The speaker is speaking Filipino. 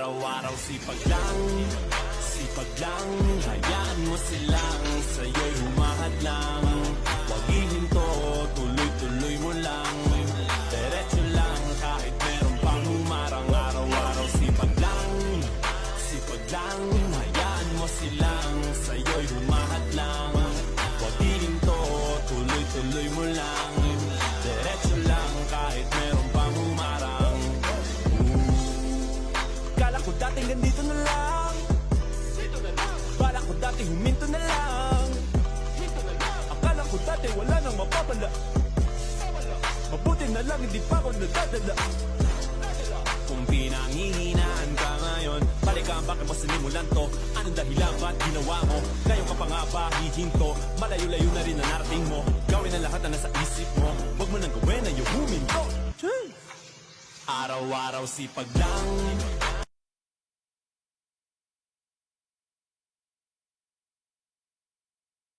Araw-araw sipag lang, hayaan mo silang sa'yo'y humahadlang. Huwag ihinto, tuloy-tuloy mo lang, diretso lang kahit meron pang humarang. Araw-araw sipag lang, hayaan mo silang sa'yo'y humahadlang. Huwag ihinto, tuloy-tuloy mo lang, diretso lang kahit meron pang humarang. Kala ko dati ganito na lang, bala ko dati huminto na lang. Akala ko dati wala nang mapapala, mabuti na lang hindi pa ako nadadala. Kung pinanghihinaan ka ngayon, balikan bakit mo sinimulan to? Anong dahilan ba't ginawa mo? Ngayon ka pa nga ba hihinto? Malayo-layo na rin ang narating mo. Gawin ang lahat na nasa isip mo, huwag mo nang gawin na yung huminto. Araw-araw sipag lang,